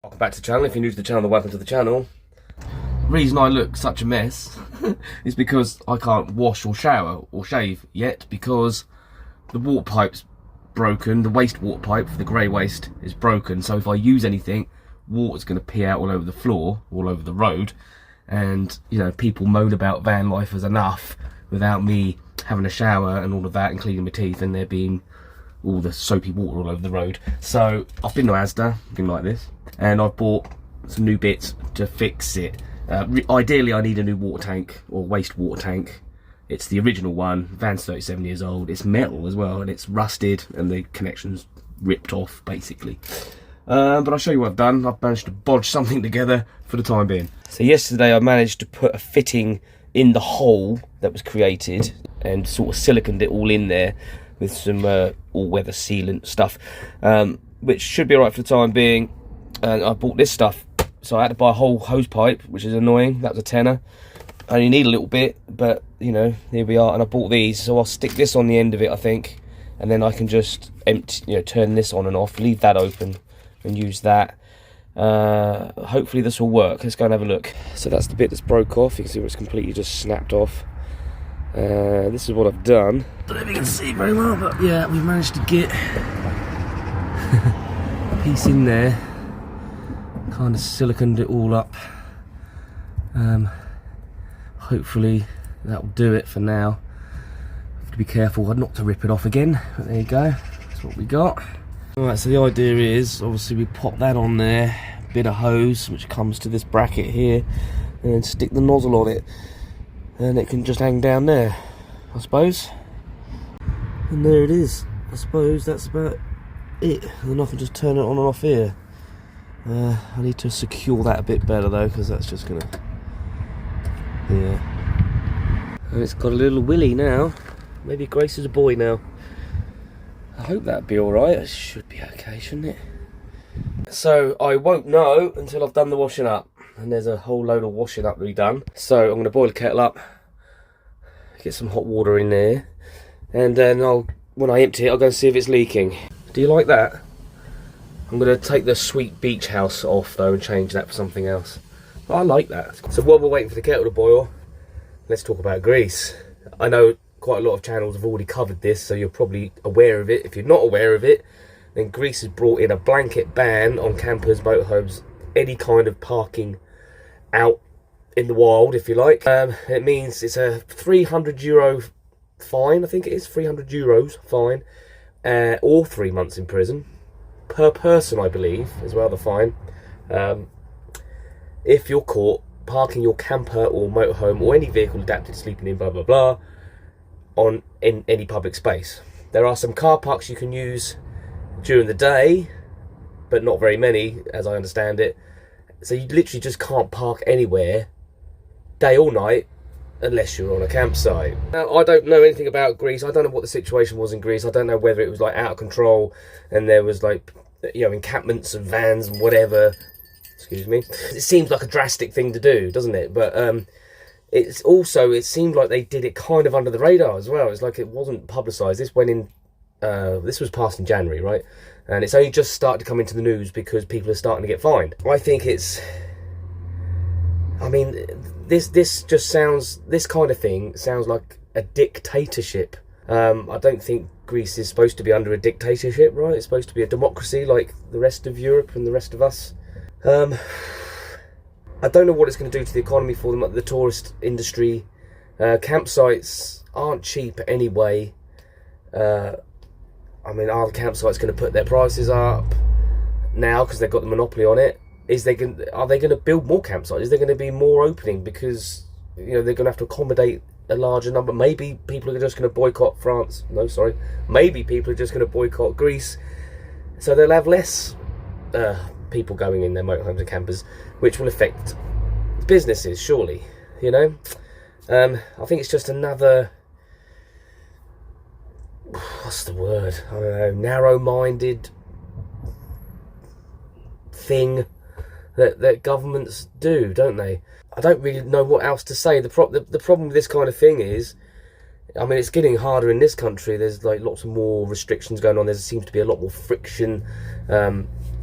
Welcome back to the channel. If you're new to the channel, then welcome to the channel. The reason I look such a mess is because I can't wash or shower or shave yet because the water pipe's broken. The waste water pipe for the grey waste is broken, so if I use anything, water's going to pee out all over the floor, all over the road, and you know, people moan about van life as enough without me having a shower and all of that and cleaning my teeth and there being all the soapy water all over the road. So I've been to Asda, thing like this, and I've bought some new bits to fix it. Ideally I need a new water tank or waste water tank. It's the original one. Van's 37 years old. It's metal as well and it's rusted and the connection's ripped off basically. But I'll show you what I've done. I've managed to bodge something together for the time being. So yesterday I managed to put a fitting in the hole that was created and sort of siliconed it all in there with some all-weather sealant stuff, which should be alright for the time being. And I bought this stuff, so I had to buy a whole hose pipe, which is annoying. That was a tenner. I only need a little bit, but you know, here we are. And I bought these, so I'll stick this on the end of it, I think, and then I can just turn this on and off, leave that open, and use that. Hopefully this will work. Let's go and have a look. So that's the bit that's broke off. You can see where it's completely just snapped off. This is what I've done. I don't know if you can see very well, but yeah, we've managed to get a piece in there. Kind of siliconed it all up. Hopefully that will do it for now. Have to be careful not to rip it off again. But there you go. That's what we got. Alright, so the idea is obviously we pop that on there, bit of hose which comes to this bracket here, and then stick the nozzle on it, and it can just hang down there, I suppose. And there it is. I suppose that's about it. And then I can just turn it on and off here. I need to secure that a bit better though, because that's just gonna, yeah. And it's got a little willy now. Maybe Grace is a boy now. I hope that'd be alright. It should be okay, shouldn't it? So I won't know until I've done the washing up. And there's a whole load of washing up to be done. So I'm going to boil the kettle up, get some hot water in there, and then when I empty it, I'll go and see if it's leaking. Do you like that? I'm going to take the sweet beach house off though and change that for something else. But I like that. So while we're waiting for the kettle to boil, let's talk about grease. I know quite a lot of channels have already covered this, so you're probably aware of it. If you're not aware of it, then Greece has brought in a blanket ban on campers, motorhomes, any kind of parking out in the wild, if you like. It means it's a €300 fine, I think it is, €300 fine, or 3 months in prison, per person I believe, as well, the fine, if you're caught parking your camper or motorhome or any vehicle adapted to sleeping in, blah blah blah, in any public space. There are some car parks you can use during the day, but not very many, as I understand it. So you literally just can't park anywhere, day or night, unless you're on a campsite. Now, I don't know anything about Greece. I don't know what the situation was in Greece. I don't know whether it was like out of control and there was like, you know, encampments of vans and whatever. Excuse me. It seems like a drastic thing to do, doesn't it? But it's also, it seemed like they did it kind of under the radar as well. It's like it wasn't publicised. This went in, this was passed in January, right? And it's only just started to come into the news because people are starting to get fined. I think it's, I mean, this just sounds, this kind of thing sounds like a dictatorship. I don't think Greece is supposed to be under a dictatorship, right? It's supposed to be a democracy like the rest of Europe and the rest of us. I don't know what it's going to do to the economy for them, the tourist industry. Campsites aren't cheap anyway. I mean, are the campsites going to put their prices up now because they've got the monopoly on it? Are they going to build more campsites? Is there going to be more opening because, you know, they're going to have to accommodate a larger number? Maybe people are just going to boycott France. No, sorry. Maybe people are just going to boycott Greece, so they'll have less people going in their motorhomes and campers, which will affect businesses, surely, you know. I think it's just another, what's the word, I don't know, narrow-minded thing that governments do, don't they? I don't really know what else to say. The problem with this kind of thing is, I mean, it's getting harder in this country. There's like lots of more restrictions going on. There seems to be a lot more friction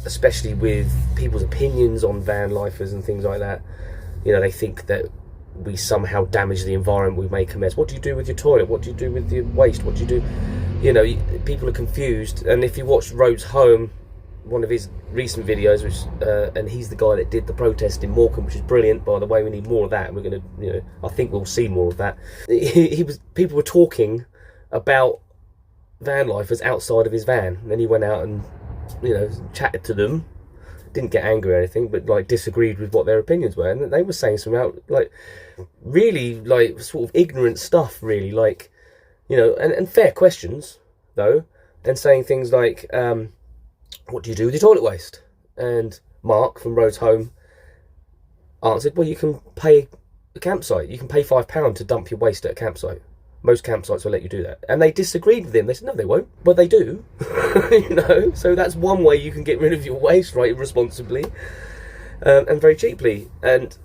especially with people's opinions on van lifers and things like that. You know, they think that we somehow damage the environment, we make a mess. What do you do with your toilet? What do you do with your waste? What do you do? You know, people are confused. And if you watch Rhodes Home, one of his recent videos, which and he's the guy that did the protest in Morecambe, which is brilliant, by the way. We need more of that, and we're going to, you know, I think we'll see more of that. People were talking about van lifers outside of his van, and then he went out and, you know, chatted to them, didn't get angry or anything, but like disagreed with what their opinions were, and they were saying some really like sort of ignorant stuff, really, like, you know, and fair questions though, and saying things like, what do you do with your toilet waste? And Mark from Rhodes Home answered, well, you can pay a campsite, you can pay £5 to dump your waste at a campsite. Most campsites will let you do that. And they disagreed with him. They said, no, they won't. But they do. You know? So that's one way you can get rid of your waste, right, responsibly. And very cheaply. And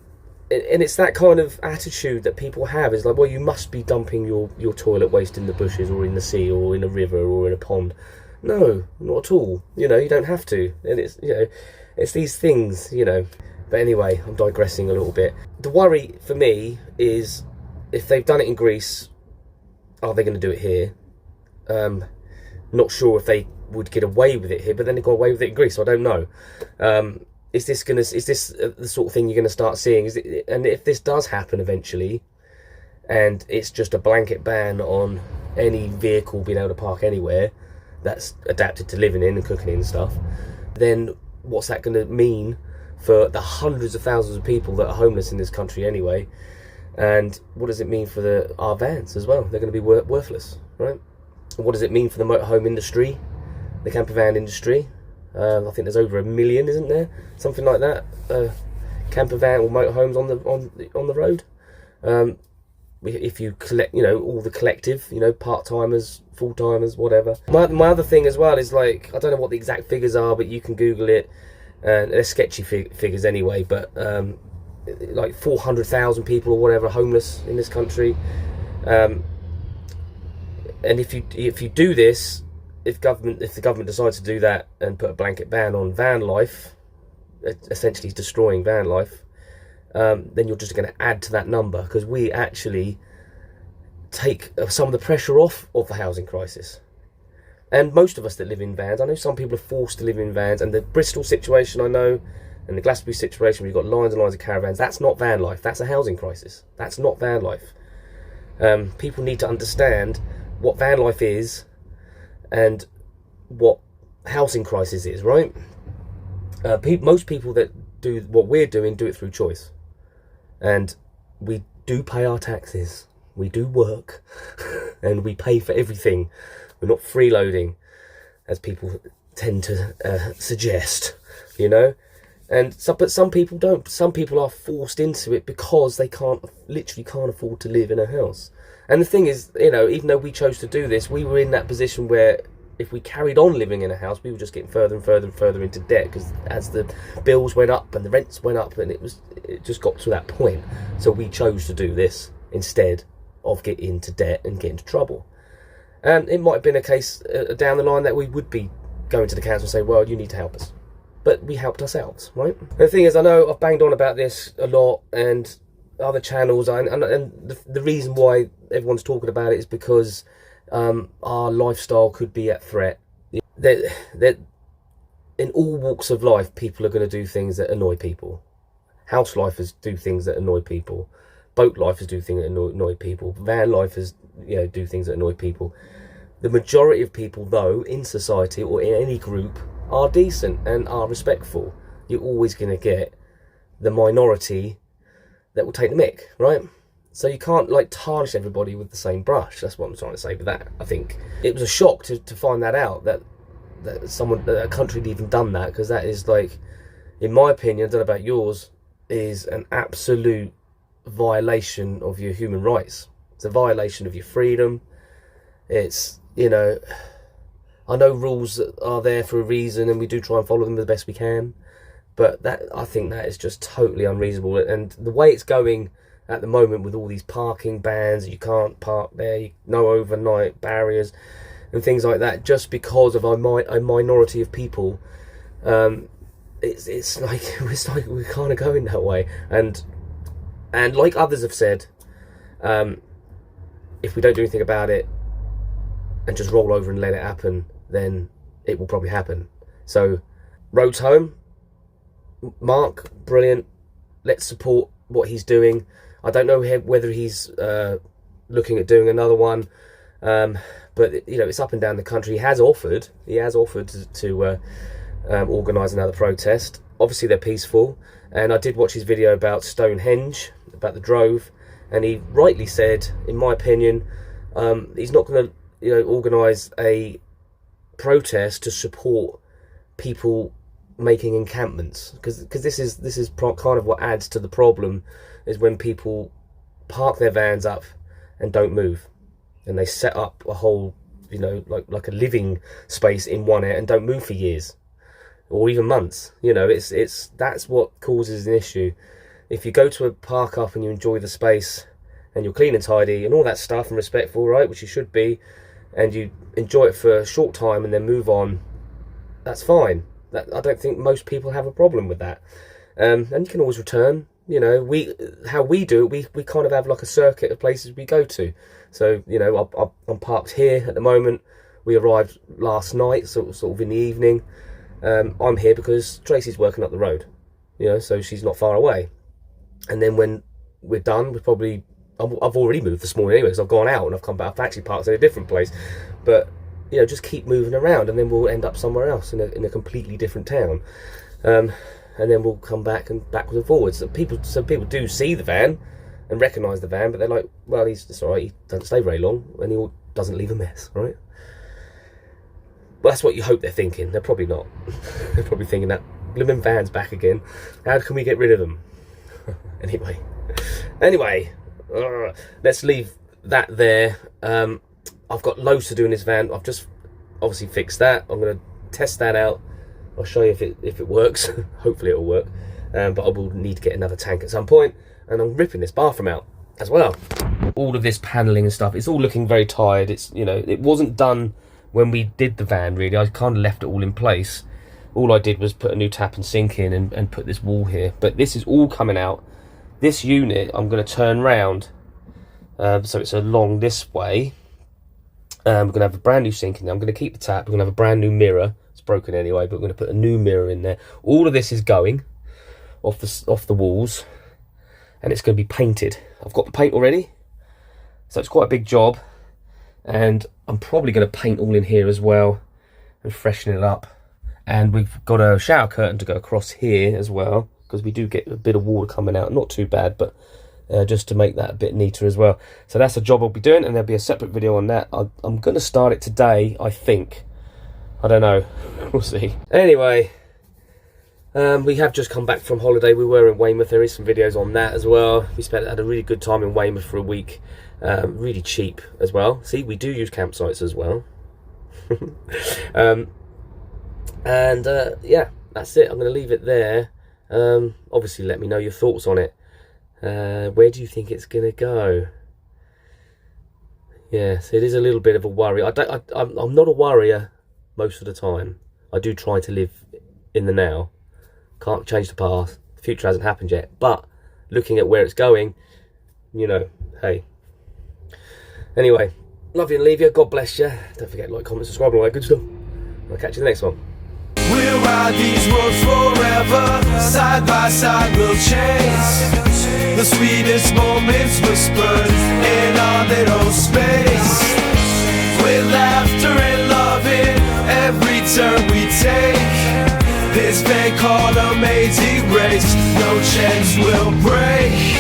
it's that kind of attitude that people have. Is like, well, you must be dumping your toilet waste in the bushes or in the sea or in a river or in a pond. No, not at all. You know, you don't have to. And it's, you know, it's these things, you know. But anyway, I'm digressing a little bit. The worry for me is, if they've done it in Greece, are they going to do it here? Not sure if they would get away with it here, but then they got away with it in Greece, so I don't know. Is this the sort of thing you're going to start seeing? And if this does happen eventually, and it's just a blanket ban on any vehicle being able to park anywhere that's adapted to living in and cooking in and stuff, then what's that going to mean for the hundreds of thousands of people that are homeless in this country anyway? And what does it mean for our vans as well? They're going to be worthless, right? What does it mean for the motorhome industry, the camper van industry? I think there's over 1 million, isn't there? Something like that. Camper van or motorhomes on the road. If you collect, you know, all the collective, you know, part-timers, full-timers, whatever. My other thing as well is, like, I don't know what the exact figures are, but you can Google it. They're sketchy figures anyway, but like 400,000 people or whatever are homeless in this country. And if you do this, if the government decides to do that and put a blanket ban on van life, essentially destroying van life, then you're just going to add to that number, because we actually take some of the pressure off of the housing crisis. And most of us that live in vans, I know some people are forced to live in vans, and the Bristol situation, I know, and the Glastonbury situation where you've got lines and lines of caravans, that's not van life, that's a housing crisis. That's not van life. People need to understand what van life is and what housing crisis is, right? Most people that do what we're doing do it through choice. And we do pay our taxes, we do work, and we pay for everything. We're not freeloading, as people tend to suggest, you know? But some people don't. Some people are forced into it because they literally can't afford to live in a house. And the thing is, you know, even though we chose to do this, we were in that position where if we carried on living in a house, we were just getting further and further and further into debt, because as the bills went up and the rents went up, and it just got to that point. So we chose to do this instead of get into debt and get into trouble. And it might have been a case down the line that we would be going to the council and say, well, you need to help us. But we helped ourselves, right? And the thing is, I know I've banged on about this a lot, and other channels, and the reason why everyone's talking about it is because our lifestyle could be at threat. That in all walks of life, people are going to do things that annoy people. House lifers do things that annoy people. Boat lifers do things that annoy people. Van lifers, you know, do things that annoy people. The majority of people, though, in society or in any group, are decent and are respectful. You're always going to get the minority that will take the mick, right? So you can't, like, tarnish everybody with the same brush. That's what I'm trying to say with that, I think. It was a shock to find that out, that a country had even done that, because that is, like, in my opinion, I don't know about yours, is an absolute violation of your human rights. It's a violation of your freedom. It's, you know, I know rules are there for a reason, and we do try and follow them the best we can, but I think that is just totally unreasonable. And the way it's going at the moment, with all these parking bans, you can't park there, no overnight barriers and things like that, just because of a minority of people It's like we're kind of going that way, and like others have said, if we don't do anything about it and just roll over and let it happen, then it will probably happen. So, roads home, Mark, brilliant. Let's support what he's doing. I don't know whether he's looking at doing another one, but you know, it's up and down the country. He has offered to organise another protest. Obviously, they're peaceful, and I did watch his video about Stonehenge, about the Drove, and he rightly said, in my opinion, he's not going to, you know, organise a protest to support people making encampments, because this is kind of what adds to the problem, is when people park their vans up and don't move, and they set up a whole, you know, like a living space in one area and don't move for years or even months. You know, it's that's what causes an issue. If you go to a park up and you enjoy the space and you're clean and tidy and all that stuff and respectful, right, which you should be, and you enjoy it for a short time and then move on, that's fine. I don't think most people have a problem with that. And you can always return. You know, how we do it, we kind of have like a circuit of places we go to. So, you know, I'm parked here at the moment. We arrived last night, sort of in the evening. I'm here because Tracy's working up the road, you know, so she's not far away. And then when we're done, I've already moved this morning anyway, because I've gone out and I've come back. I've actually parked in a different place. But, you know, just keep moving around, and then we'll end up somewhere else in a completely different town. And then we'll come back and backwards and forwards. Some people do see the van and recognise the van, but they're like, well, it's all right, he doesn't stay very long, and he doesn't leave a mess, right? Well, that's what you hope they're thinking. They're probably not. They're probably thinking that blooming van's back again. How can we get rid of them? Anyway, let's leave that there. I've got loads to do in this van. I've just obviously fixed that. I'm going to test that out. I'll show you if it works. Hopefully it'll work. But I will need to get another tank at some point. And I'm ripping this bathroom out as well. All of this paneling and stuff, it's all looking very tired. It's, you know, it wasn't done when we did the van, really. I kind of left it all in place. All I did was put a new tap and sink in and put this wall here. But this is all coming out. This unit, I'm going to turn round. So it's along this way. We're going to have a brand new sink in there. I'm going to keep the tap. We're going to have a brand new mirror. It's broken anyway, but we're going to put a new mirror in there. All of this is going off the walls, and it's going to be painted. I've got the paint already, so it's quite a big job. And I'm probably going to paint all in here as well and freshen it up. And we've got a shower curtain to go across here as well, because we do get a bit of water coming out. Not too bad, but just to make that a bit neater as well. So that's a job I'll be doing, and there'll be a separate video on that. I'm going to start it today, I think. I don't know. We'll see. Anyway, we have just come back from holiday. We were in Weymouth. There is some videos on that as well. Had a really good time in Weymouth for a week. Really cheap as well. See, we do use campsites as well. Yeah, that's it. I'm going to leave it there. Obviously, let me know your thoughts on it. Where do you think it's going to go? Yes, it is a little bit of a worry. I'm not a worrier most of the time. I do try to live in the now. Can't change the past. The future hasn't happened yet. But looking at where it's going, you know, hey. Anyway, love you and leave you. God bless you. Don't forget to like, comment, subscribe, and all that good stuff. I'll catch you in the next one. We'll ride these roads forever. Side by side we'll chase the sweetest moments whispered in our little space. With laughter and loving every turn we take. This thing called amazing race, no chance we'll break.